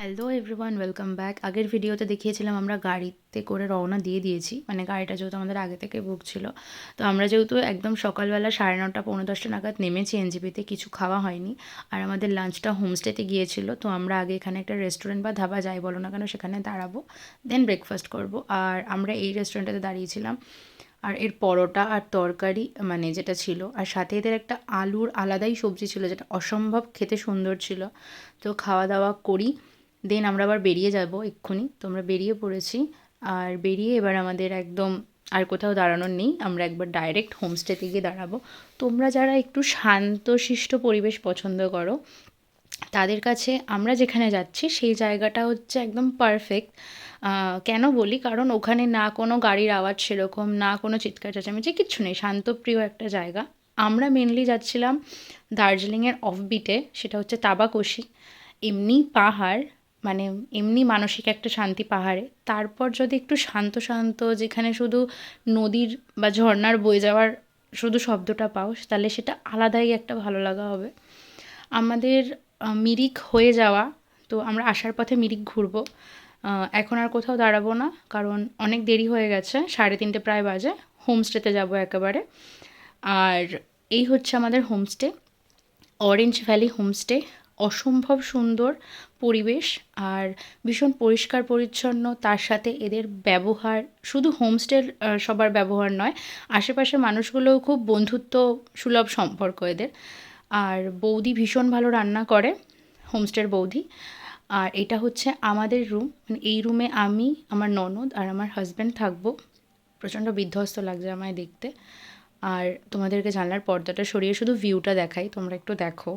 Hello everyone, welcome back. আগের ভিডিওতে দেখিয়েছিলাম আমরা গাড়িতে করে রওনা দিয়ে দিয়েছি, মানে গাড়িটা যেহেতু আমাদের আগে থেকে বুক ছিল। তো আমরা যেহেতু একদম সকালবেলা 9:30 পৌনে 10টা নাগাদ নেমেছি এনজেপিতে, কিছু খাওয়া হয়নি। আর আমাদের লাঞ্চটা হোমস্টেতে গিয়েছিল। তো আমরা আগে এখানে একটা রেস্টুরেন্ট বা ধাবা যাই বলো না কেন সেখানে দাঁড়াবো, দেন ব্রেকফাস্ট করব। আর আমরা এই রেস্টুরেন্টটাতে দাঁড়িয়েছিলাম। আর এর পরোটা আর তরকারি মানে যেটা ছিল, আর সাথে এদের একটা আলুর আলাদাই সবজি ছিল যেটা অসম্ভব খেতে সুন্দর ছিল। তো খাওয়া দাওয়া করি, দেন আমরা আবার বেরিয়ে যাব এক্ষুনি। তো আমরা বেরিয়ে পড়েছি। আর বেরিয়ে এবার আমাদের একদম আর কোথাও দাঁড়ানোর নেই, আমরা একবার ডাইরেক্ট হোমস্টেতে গিয়ে দাঁড়াবো। তোমরা যারা একটু শান্তশিষ্ট পরিবেশ পছন্দ করো তাদের কাছে আমরা যেখানে যাচ্ছি সেই জায়গাটা হচ্ছে একদম পারফেক্ট। কেন বলি, কারণ ওখানে না কোনো গাড়ির আওয়াজ সেরকম, না কোনো চিৎকার চেঁচামেচি, কিচ্ছু নেই, শান্তপ্রিয় একটা জায়গা। আমরা মেনলি যাচ্ছিলাম দার্জিলিংয়ের অফবিটে, সেটা হচ্ছে তাবাকশি। এমনি পাহাড়, মানে এমনি মানসিক একটা শান্তি পাহাড়ে, তারপর যদি একটু শান্ত শান্ত যেখানে শুধু নদীর বা ঝর্ণার বয়ে যাওয়ার শুধু শব্দটা পাও, তাহলে সেটা আলাদাই একটা ভালো লাগা হবে। আমাদের মিরিক হয়ে যাওয়া, তো আমরা আসার পথে মিরিক ঘুরবো। এখন আর কোথাও দাঁড়াবো না, কারণ অনেক দেরি হয়ে গেছে, 3:30 প্রায় বাজে। হোমস্টেতে যাব একেবারে। আর এই হচ্ছে আমাদের হোমস্টে, অরেঞ্জ ভ্যালি হোমস্টে। অসম্ভব সুন্দর পরিবেশ আর ভীষণ পরিষ্কার পরিচ্ছন্ন। তার সাথে এদের ব্যবহার, শুধু হোমস্টের সবার ব্যবহার নয়, আশেপাশের মানুষগুলোও খুব বন্ধুত্ব সুলভ সম্পর্ক এদের। আর বৌদি ভীষণ ভালো রান্না করে, হোমস্টের বৌদি। আর এটা হচ্ছে আমাদের রুম, মানে এই রুমে আমি, আমার ননদ আর আমার হাজব্যান্ড থাকবো। প্রচণ্ড বিধ্বস্ত লাগছে আমায় দেখতে। আর তোমাদেরকে জানলার পর্দাটা সরিয়ে শুধু ভিউটা দেখাই, তোমরা একটু দেখো।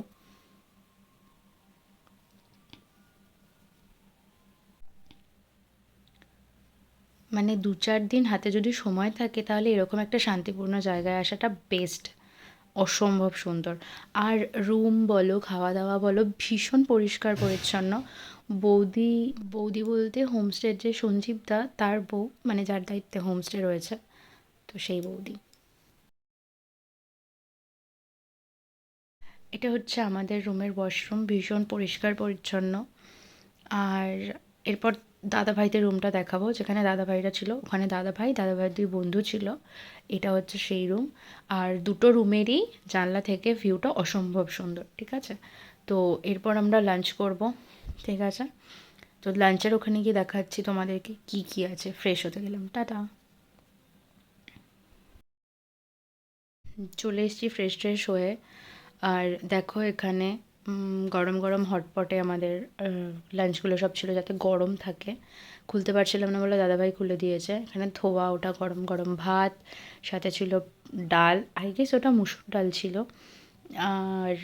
মানে 2-4 দিন হাতে যদি সময় থাকে তাহলে এরকম একটা শান্তিপূর্ণ জায়গায় আসাটা বেস্ট। অসম্ভব সুন্দর। আর রুম বলো, খাওয়া দাওয়া বলো, ভীষণ পরিষ্কার পরিচ্ছন্ন। বৌদি, বৌদি বলতে হোমস্টের যে সঞ্জীব দা তার বউ, মানে যার দায়িত্বে হোমস্টে রয়েছে, তো সেই বৌদি। এটা হচ্ছে আমাদের রুমের ওয়াশরুম, ভীষণ পরিষ্কার পরিচ্ছন্ন। আর এরপর দাদাভাইদের রুমটা দেখাবো, যেখানে দাদাভাইরা ছিল। ওখানে দাদাভাইয়ের 2 বন্ধু ছিল। এটা হচ্ছে সেই রুম। আর দুটো রুমেরই জানলা থেকে ভিউটা অসম্ভব সুন্দর, ঠিক আছে। তো এরপর আমরা লাঞ্চ করব, ঠিক আছে। তো লাঞ্চের ওখানে গিয়ে দেখাচ্ছি তোমাদেরকে কী কী আছে। ফ্রেশ হতে গেলাম, টাটা। চলে এসেছি ফ্রেশ ট্রেশ হয়ে। আর দেখো এখানে গরম গরম হটপটে আমাদের লাঞ্চগুলো সব ছিল, যাতে গরম থাকে। খুলতে পারছিলাম না বলে দাদাভাই খুলে দিয়েছে। এখানে ধোয়া ওটা গরম গরম ভাত, সাথে ছিল ডাল, আই গেস ওটা মুসুর ডাল ছিল। আর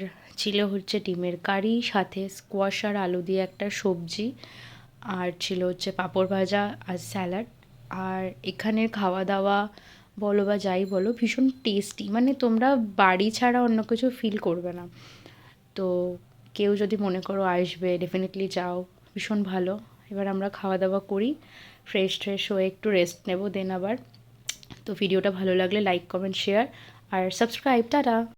ছিল হচ্ছে ডিমের কারি, সাথে স্কোয়াশ আর আলু দিয়ে একটা সবজি। আর ছিল হচ্ছে পাঁপড় ভাজা আর স্যালাড। আর এখানের খাওয়া দাওয়া বলো বা যাই বলো, ভীষণ টেস্টি, মানে তোমরা বাড়ি ছাড়া অন্য কিছু ফিল করবে না। তো কেউ যদি মনে করো আসবে, ডেফিনেটলি যাও, ভীষণ ভালো। এবার আমরা খাওয়া দাওয়া করি, ফ্রেশ ট্রেশ হয়ে একটু রেস্ট নেব, দেন আবার। তো ভিডিওটা ভালো লাগলে লাইক কমেন্ট শেয়ার আর সাবস্ক্রাইব, টাটা।